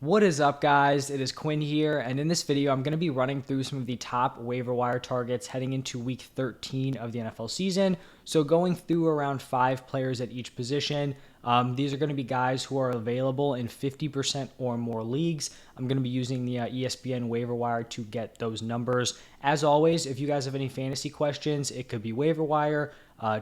What is up, guys? It is Quinn here, and in this video, I'm going to be running through some of the top waiver wire targets heading into week 13 of the NFL season. So going through around 5 players at each position. These are going to be guys who are available in 50% or more leagues. I'm going to be using the ESPN waiver wire to get those numbers. As always, if you guys have any fantasy questions, it could be waiver wire,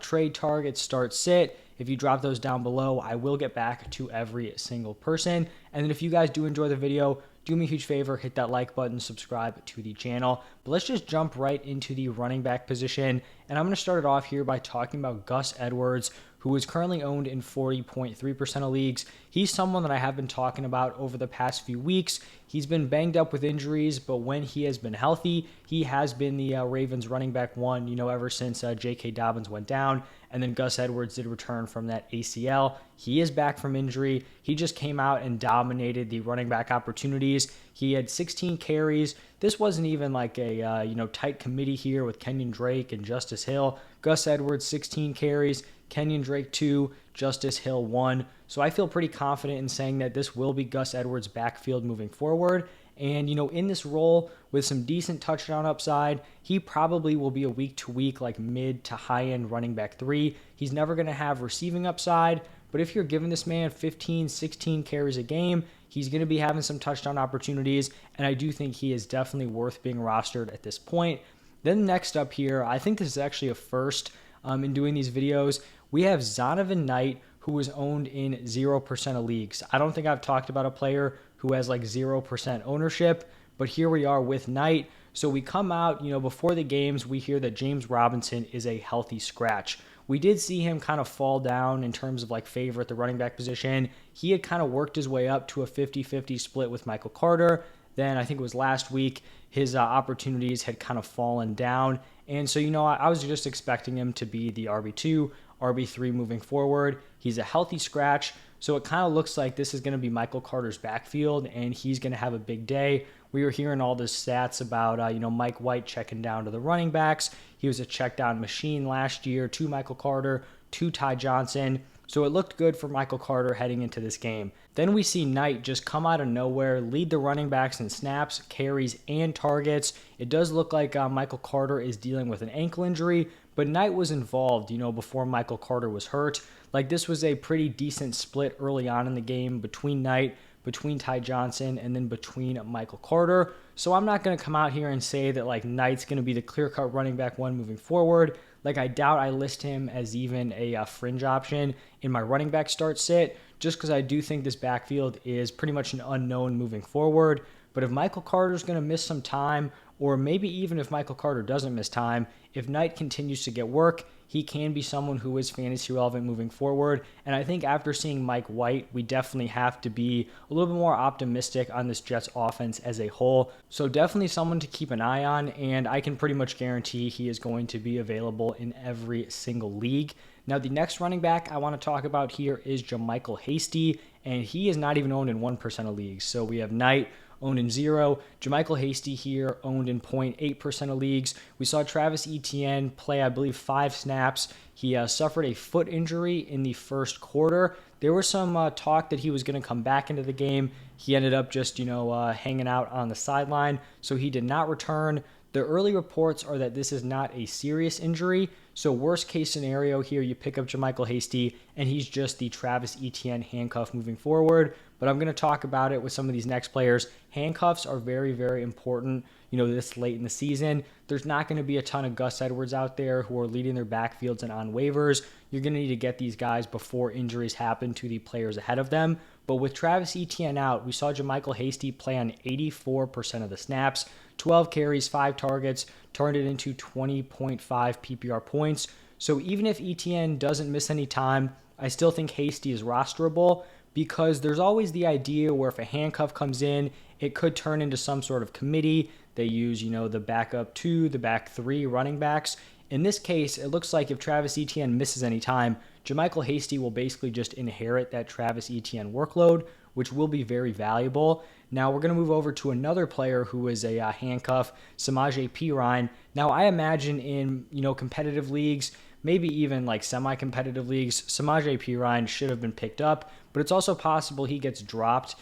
trade targets, start sit. If you drop those down below, I will get back to every single person. And then if you guys do enjoy the video, do me a huge favor, hit that like button, subscribe to the channel. But let's just jump right into the running back position. And I'm going to start it off here by talking about Gus Edwards, who is currently owned in 40.3% of leagues. He's someone that I have been talking about over the past few weeks. He's been banged up with injuries, but when he has been healthy, he has been the Ravens running back one, ever since J.K. Dobbins went down. And then Gus Edwards did return from that ACL. He is back from injury. He just came out and dominated the running back opportunities. He had 16 carries. This wasn't even like a tight committee here with Kenyon Drake and Justice Hill. Gus Edwards, 16 carries. Kenyon Drake 2, Justice Hill 1. So I feel pretty confident in saying that this will be Gus Edwards' backfield moving forward. And, in this role with some decent touchdown upside, he probably will be a week-to-week, like mid to high-end running back 3. He's never going to have receiving upside, but if you're giving this man 15, 16 carries a game, he's going to be having some touchdown opportunities, and I do think he is definitely worth being rostered at this point. Then next up here, I think this is actually a first in doing these videos. We have Zonovan Knight, who is owned in 0% of leagues. I don't think I've talked about a player who has like 0% ownership, but here we are with Knight. So we come out, before the games, we hear that James Robinson is a healthy scratch. We did see him kind of fall down in terms of like favor at the running back position. He had kind of worked his way up to a 50-50 split with Michael Carter. Then I think it was last week, his opportunities had kind of fallen down. And so, I was just expecting him to be the RB2, RB3 moving forward. He's a healthy scratch. So it kind of looks like this is going to be Michael Carter's backfield, and he's going to have a big day. We were hearing all the stats about, Mike White checking down to the running backs. He was a check down machine last year to Michael Carter, to Ty Johnson. So it looked good for Michael Carter heading into this game. Then we see Knight just come out of nowhere, lead the running backs in snaps, carries, and targets. It does look like Michael Carter is dealing with an ankle injury, but Knight was involved, before Michael Carter was hurt. Like, this was a pretty decent split early on in the game between Knight, between Ty Johnson, and then between Michael Carter. So I'm not going to come out here and say that like Knight's going to be the clear-cut running back one moving forward. Like, I doubt I list him as even a fringe option in my running back start sit, just because I do think this backfield is pretty much an unknown moving forward. But if Michael Carter's going to miss some time, or maybe even if Michael Carter doesn't miss time, if Knight continues to get work, he can be someone who is fantasy relevant moving forward. And I think after seeing Mike White, we definitely have to be a little bit more optimistic on this Jets offense as a whole. So definitely someone to keep an eye on, and I can pretty much guarantee he is going to be available in every single league. Now, the next running back I want to talk about here is JaMycal Hasty, and he is not even owned in 1% of leagues. So we have Knight owned in 0. JaMycal Hasty here owned in 0.8% of leagues. We saw Travis Etienne play, I believe, 5 snaps. He suffered a foot injury in the first quarter. There was some talk that he was going to come back into the game. He ended up just, hanging out on the sideline, so he did not return. The early reports are that this is not a serious injury. So worst case scenario here, you pick up JaMycal Hasty, and he's just the Travis Etienne handcuff moving forward. But I'm going to talk about it with some of these next players. Handcuffs are very, very important, this late in the season. There's not going to be a ton of Gus Edwards out there who are leading their backfields and on waivers. You're going to need to get these guys before injuries happen to the players ahead of them. But with Travis Etienne out, we saw JaMycal Hasty play on 84% of the snaps, 12 carries, 5 targets, turned it into 20.5 PPR points. So even if Etienne doesn't miss any time, I still think Hasty is rosterable, because there's always the idea where if a handcuff comes in, it could turn into some sort of committee. They use, the backup 2, the back 3 running backs. In this case, it looks like if Travis Etienne misses any time, JaMycal Hasty will basically just inherit that Travis Etienne workload, which will be very valuable. Now we're going to move over to another player who is a handcuff, Samaje Perine. Now I imagine in, competitive leagues, maybe even like semi-competitive leagues, Samaje Perine should have been picked up, but it's also possible he gets dropped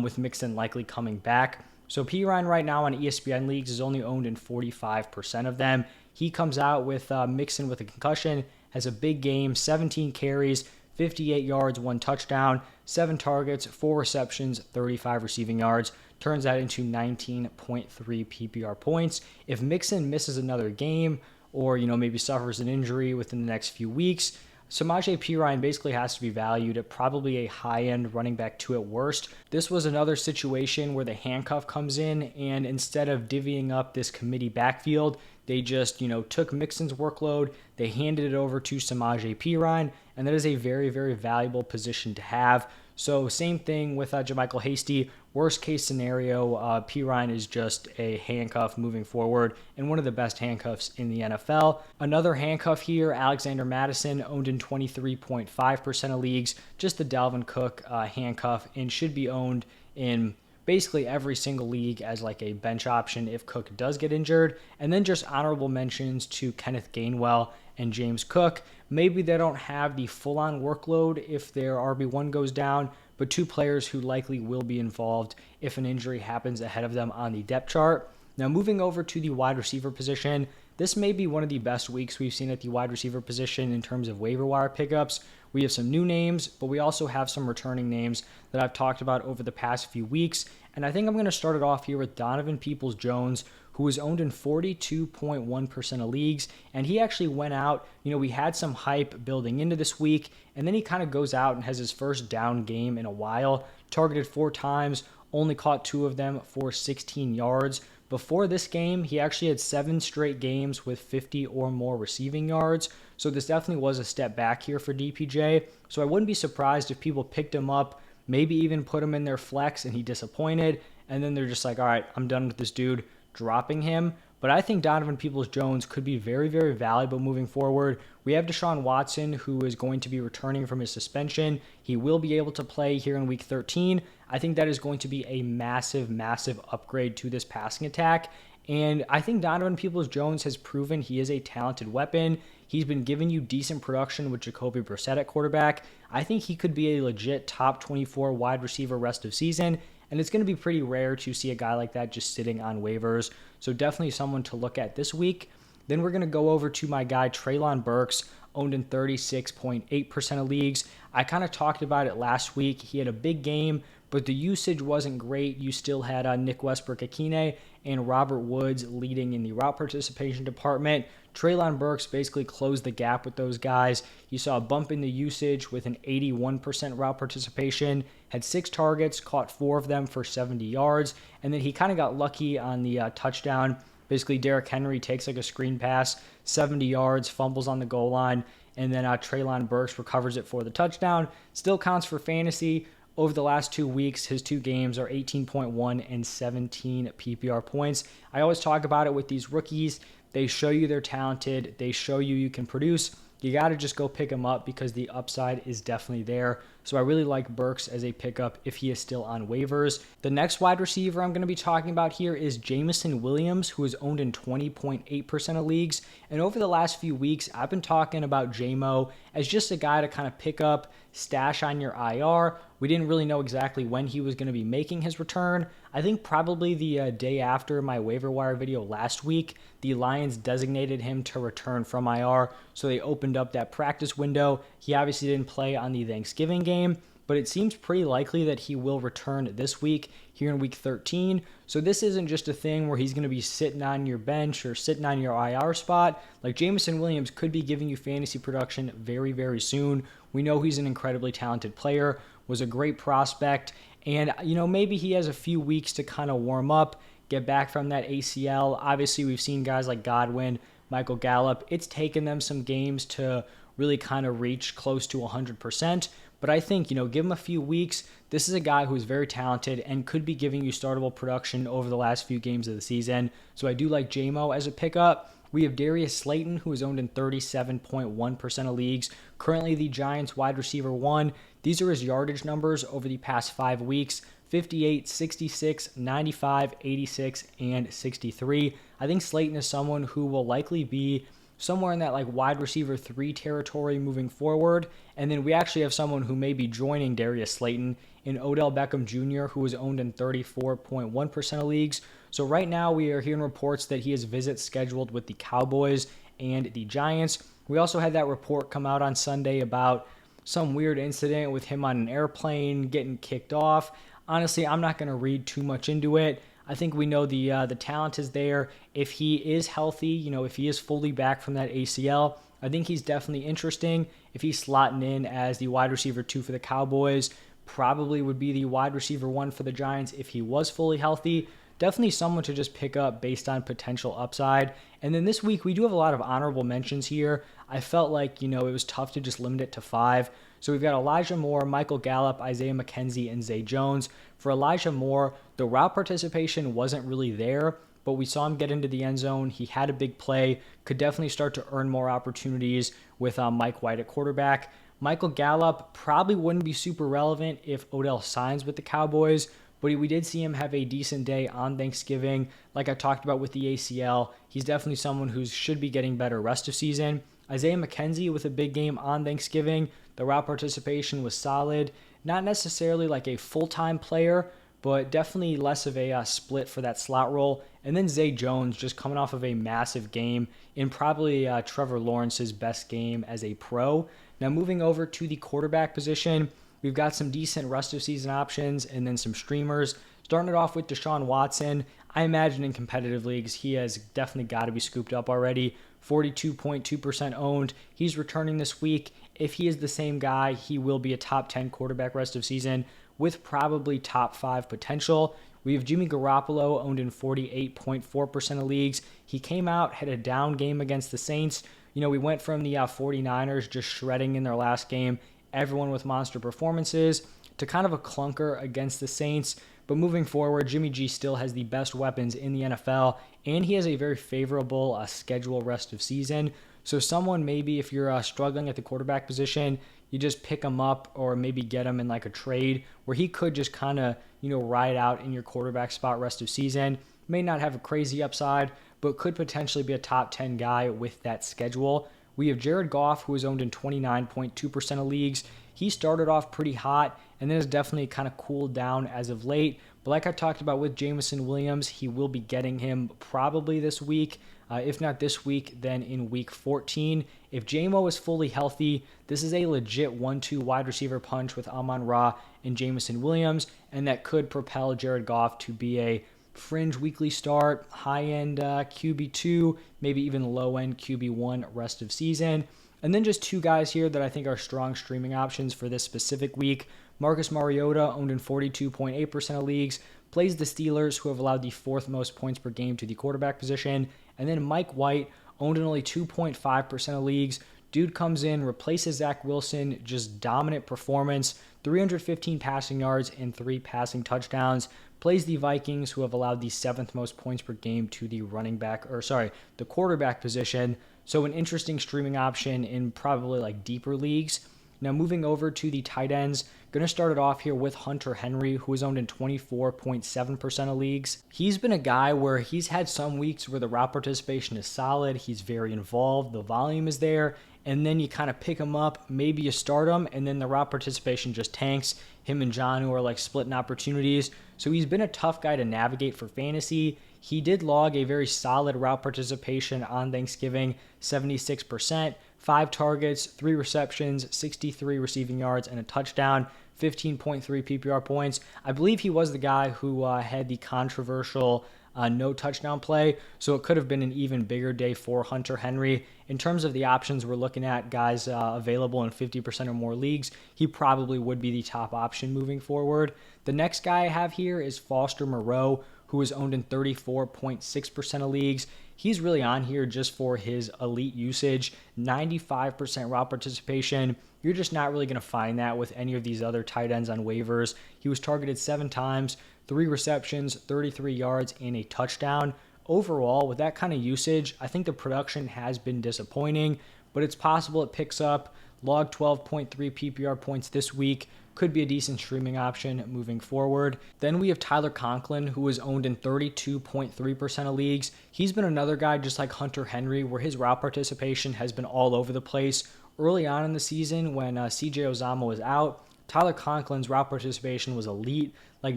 with Mixon likely coming back. So Pirine right now on ESPN leagues is only owned in 45% of them. He comes out with Mixon with a concussion, has a big game, 17 carries, 58 yards, 1 touchdown, 7 targets, 4 receptions, 35 receiving yards. Turns that into 19.3 PPR points. If Mixon misses another game or, maybe suffers an injury within the next few weeks, Samaje Perine basically has to be valued at probably a high-end running back 2 at worst. This was another situation where the handcuff comes in, and instead of divvying up this committee backfield, they just, took Mixon's workload, they handed it over to Samaje Perine, and that is a very, very valuable position to have. So same thing with JaMycal Hasty. Worst case scenario, Perine is just a handcuff moving forward and one of the best handcuffs in the NFL. Another handcuff here, Alexander Mattison, owned in 23.5% of leagues. Just the Dalvin Cook handcuff, and should be owned in basically every single league as like a bench option if Cook does get injured. And then just honorable mentions to Kenneth Gainwell and James Cook. Maybe they don't have the full-on workload if their RB1 goes down, but 2 players who likely will be involved if an injury happens ahead of them on the depth chart. Now moving over to the wide receiver position, this may be one of the best weeks we've seen at the wide receiver position in terms of waiver wire pickups. We have some new names, but we also have some returning names that I've talked about over the past few weeks. And I think I'm going to start it off here with Donovan Peoples-Jones, who is owned in 42.1% of leagues. And he actually went out, we had some hype building into this week, and then he kind of goes out and has his first down game in a while, targeted 4 times, only caught 2 of them for 16 yards. Before this game, he actually had 7 straight games with 50 or more receiving yards. So this definitely was a step back here for DPJ. So I wouldn't be surprised if people picked him up, maybe even put him in their flex and he disappointed. And then they're just like, all right, I'm done with this dude, dropping him. But I think Donovan Peoples-Jones could be very, very valuable moving forward. We have Deshaun Watson, who is going to be returning from his suspension. He will be able to play here in Week 13. I think that is going to be a massive, massive upgrade to this passing attack. And I think Donovan Peoples-Jones has proven he is a talented weapon. He's been giving you decent production with Jacoby Brissett at quarterback. I think he could be a legit top 24 wide receiver rest of season. And it's going to be pretty rare to see a guy like that just sitting on waivers. So definitely someone to look at this week. Then we're going to go over to my guy Treylon Burks, owned in 36.8% of leagues. I kind of talked about it last week. He had a big game, but the usage wasn't great. You still had Nick Westbrook-Akine and Robert Woods leading in the route participation department. Treylon Burks basically closed the gap with those guys. You saw a bump in the usage with an 81% route participation, had 6 targets, caught 4 of them for 70 yards, and then he kind of got lucky on the touchdown. Basically, Derrick Henry takes like a screen pass, 70 yards, fumbles on the goal line, and then Treylon Burks recovers it for the touchdown. Still counts for fantasy. Over the last 2 weeks, his 2 games are 18.1 and 17 PPR points. I always talk about it with these rookies. They show you they're talented. They show you can produce. You got to just go pick him up because the upside is definitely there. So I really like Burks as a pickup if he is still on waivers. The next wide receiver I'm going to be talking about here is Jameson Williams, who is owned in 20.8% of leagues. And over the last few weeks, I've been talking about JMO as just a guy to kind of pick up, stash on your IR. We didn't really know exactly when he was going to be making his return. I think probably the day after my waiver wire video last week, the Lions designated him to return from IR, so they opened up that practice window. He obviously didn't play on the Thanksgiving game, but it seems pretty likely that he will return this week here in Week 13. So this isn't just a thing where he's going to be sitting on your bench or sitting on your IR spot. Like Jameson Williams could be giving you fantasy production very, very soon. We know he's an incredibly talented player, was a great prospect, and maybe he has a few weeks to kind of warm up, get back from that ACL. Obviously, we've seen guys like Godwin, Michael Gallup. It's taken them some games to really kind of reach close to 100%. But I think, give him a few weeks. This is a guy who is very talented and could be giving you startable production over the last few games of the season. So I do like JMO as a pickup. We have Darius Slayton, who is owned in 37.1% of leagues. Currently the Giants wide receiver 1. These are his yardage numbers over the past 5 weeks. 58, 66, 95, 86, and 63. I think Slayton is someone who will likely be somewhere in that like wide receiver 3 territory moving forward. And then we actually have someone who may be joining Darius Slayton in Odell Beckham Jr., who is owned in 34.1% of leagues. So right now we are hearing reports that he has visits scheduled with the Cowboys and the Giants. We also had that report come out on Sunday about some weird incident with him on an airplane getting kicked off. Honestly, I'm not going to read too much into it. I think we know the talent is there. If he is healthy, if he is fully back from that ACL, I think he's definitely interesting. If he's slotting in as the wide receiver 2 for the Cowboys, probably would be the wide receiver 1 for the Giants if he was fully healthy. Definitely someone to just pick up based on potential upside. And then this week, we do have a lot of honorable mentions here. I felt like, it was tough to just limit it to 5. So we've got Elijah Moore, Michael Gallup, Isaiah McKenzie, and Zay Jones. For Elijah Moore, the route participation wasn't really there, but we saw him get into the end zone. He had a big play, could definitely start to earn more opportunities with Mike White at quarterback. Michael Gallup probably wouldn't be super relevant if Odell signs with the Cowboys, but we did see him have a decent day on Thanksgiving. Like I talked about with the ACL, he's definitely someone who should be getting better rest of season. Isaiah McKenzie with a big game on Thanksgiving. The route participation was solid. Not necessarily like a full-time player, but definitely less of a split for that slot role. And then Zay Jones just coming off of a massive game in probably Trevor Lawrence's best game as a pro. Now moving over to the quarterback position, we've got some decent rest of season options and then some streamers. Starting it off with Deshaun Watson. I imagine in competitive leagues, he has definitely got to be scooped up already. 42.2% owned. He's returning this week. If he is the same guy, he will be a top 10 quarterback rest of season with probably top 5 potential. We have Jimmy Garoppolo owned in 48.4% of leagues. He came out, had a down game against the Saints. We went from the 49ers just shredding in their last game, everyone with monster performances, to kind of a clunker against the Saints. But moving forward, Jimmy G still has the best weapons in the NFL, and he has a very favorable schedule rest of season. So someone maybe if you're struggling at the quarterback position, you just pick him up or maybe get him in like a trade where he could just kind of, ride out in your quarterback spot rest of season. May not have a crazy upside, but could potentially be a top 10 guy with that schedule. We have Jared Goff, who is owned in 29.2% of leagues. He started off pretty hot and then has definitely kind of cooled down as of late. But like I talked about with Jameson Williams, he will be getting him probably this week. If not this week, then in week 14. If JMO is fully healthy, this is a legit 1-2 wide receiver punch with Amon-Ra and Jameson Williams, and that could propel Jared Goff to be a fringe weekly start, high-end QB2, maybe even low-end QB1 rest of season. And then just 2 guys here that I think are strong streaming options for this specific week. Marcus Mariota, owned in 42.8% of leagues, plays the Steelers, who have allowed the 4th most points per game to the quarterback position. And then Mike White, owned in only 2.5% of leagues. Dude comes in, replaces Zach Wilson, just dominant performance, 315 passing yards and 3 passing touchdowns. Plays the Vikings, who have allowed the 7th most points per game to the the quarterback position. So an interesting streaming option in probably like deeper leagues. Now moving over to the tight ends, going to start it off here with Hunter Henry, who is owned in 24.7% of leagues. He's been a guy where he's had some weeks where the route participation is solid, he's very involved, the volume is there, and then you kind of pick him up, maybe you start him, and then the route participation just tanks. Him and John, who are like splitting opportunities. So he's been a tough guy to navigate for fantasy. He did log a very solid route participation on Thanksgiving, 76%, 5 targets, 3 receptions, 63 receiving yards, and a touchdown, 15.3 PPR points. I believe he was the guy who had the controversial no touchdown play, so it could have been an even bigger day for Hunter Henry. In terms of the options we're looking at, guys available in 50% or more leagues, he probably would be the top option moving forward. The next guy I have here is Foster Moreau, who is owned in 34.6% of leagues. He's really on here just for his elite usage, 95% route participation. You're just not really going to find that with any of these other tight ends on waivers. He was targeted 7 times, 3 receptions, 33 yards, and a touchdown. Overall, with that kind of usage, I think the production has been disappointing, but it's possible it picks up. Log 12.3 PPR points this week, could be a decent streaming option moving forward. Then we have Tyler Conklin, who is owned in 32.3% of leagues. He's been another guy just like Hunter Henry, where his route participation has been all over the place. Early on in the season, when CJ Uzomah was out, Tyler Conklin's route participation was elite, like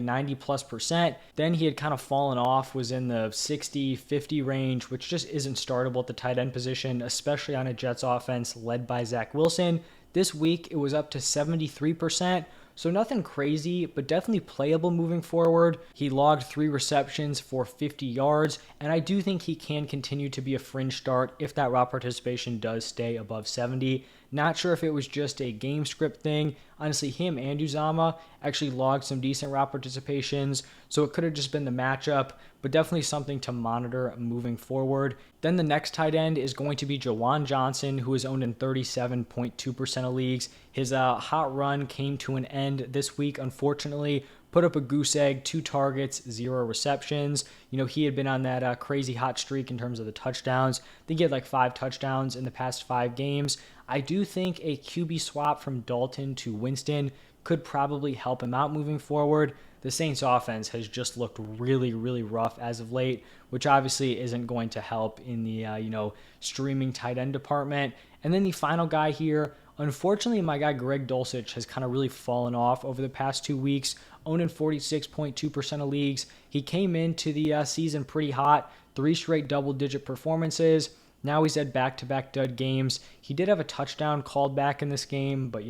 90+%. Then he had kind of fallen off, was in the 60-50 range, which just isn't startable at the tight end position, especially on a Jets offense led by Zach Wilson. This week, it was up to 73%. So nothing crazy, but definitely playable moving forward. He logged 3 receptions for 50 yards, and I do think he can continue to be a fringe start if that route participation does stay above 70. Not sure if it was just a game script thing. Honestly, him and Uzomah actually logged some decent route participations, so it could have just been the matchup, but definitely something to monitor moving forward. Then the next tight end is going to be Juwan Johnson, who is owned in 37.2% of leagues. His hot run came to an end this week, unfortunately. Put up a goose egg, 2 targets, 0 receptions. You know, he had been on that crazy hot streak in terms of the touchdowns. I think he had like 5 touchdowns in the past 5 games. I do think a QB swap from Dalton to Winston could probably help him out moving forward. The Saints offense has just looked really, really rough as of late, which obviously isn't going to help in the, streaming tight end department. And then the final guy here, unfortunately, my guy Greg Dulcich has kind of really fallen off over the past 2 weeks, owned in 46.2% of leagues. He came into the season pretty hot, 3 straight double-digit performances. Now he's had back-to-back dud games. He did have a touchdown called back in this game, but,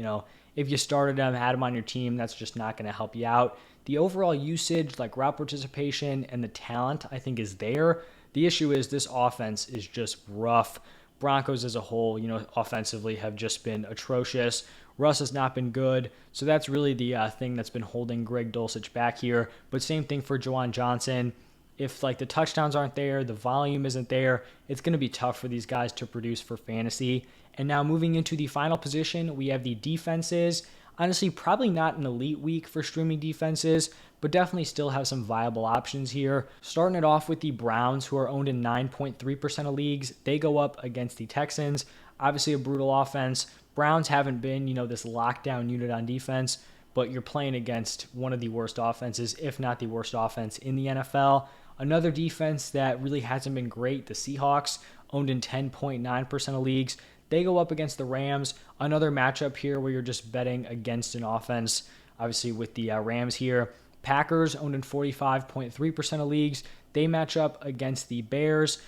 if you started him, had him on your team, that's just not going to help you out. The overall usage, like route participation and the talent, I think is there. The issue is this offense is just rough. Broncos as a whole, offensively have just been atrocious. Russ has not been good. So that's really the thing that's been holding Greg Dulcich back here. But same thing for Juwan Johnson. If the touchdowns aren't there, the volume isn't there, it's going to be tough for these guys to produce for fantasy. And now moving into the final position, we have the defenses. Honestly, probably not an elite week for streaming defenses, but definitely still have some viable options here. Starting it off with the Browns, who are owned in 9.3% of leagues. They go up against the Texans. Obviously a brutal offense. Browns haven't been, this lockdown unit on defense, but you're playing against one of the worst offenses, if not the worst offense in the NFL. Another defense that really hasn't been great, the Seahawks, owned in 10.9% of leagues. They go up against the Rams. Another matchup here where you're just betting against an offense, obviously with the Rams here. Packers, owned in 45.3% of leagues. They match up against the Bears.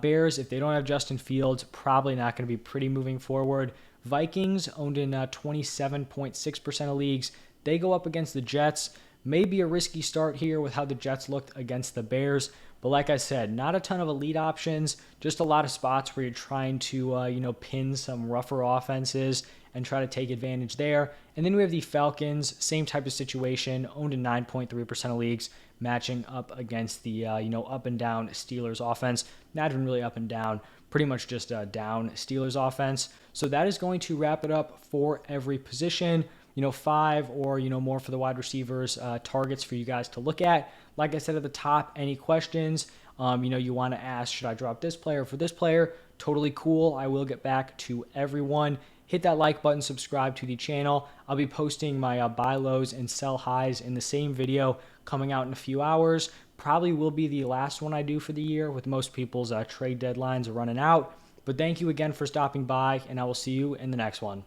Bears, if they don't have Justin Fields, probably not going to be pretty moving forward. Vikings, owned in 27.6% of leagues. They go up against the Jets. Maybe a risky start here with how the Jets looked against the Bears. But like I said, not a ton of elite options, just a lot of spots where you're trying to, pin some rougher offenses and try to take advantage there. And then we have the Falcons, same type of situation, owned in 9.3% of leagues, matching up against the, up and down Steelers offense. Not even really up and down, pretty much just a down Steelers offense. So that is going to wrap it up for every position. 5 or, more for the wide receivers, targets for you guys to look at. Like I said at the top, any questions, you want to ask, should I drop this player for this player? Totally cool. I will get back to everyone. Hit that like button, subscribe to the channel. I'll be posting my buy lows and sell highs in the same video coming out in a few hours. Probably will be the last one I do for the year with most people's trade deadlines running out. But thank you again for stopping by, and I will see you in the next one.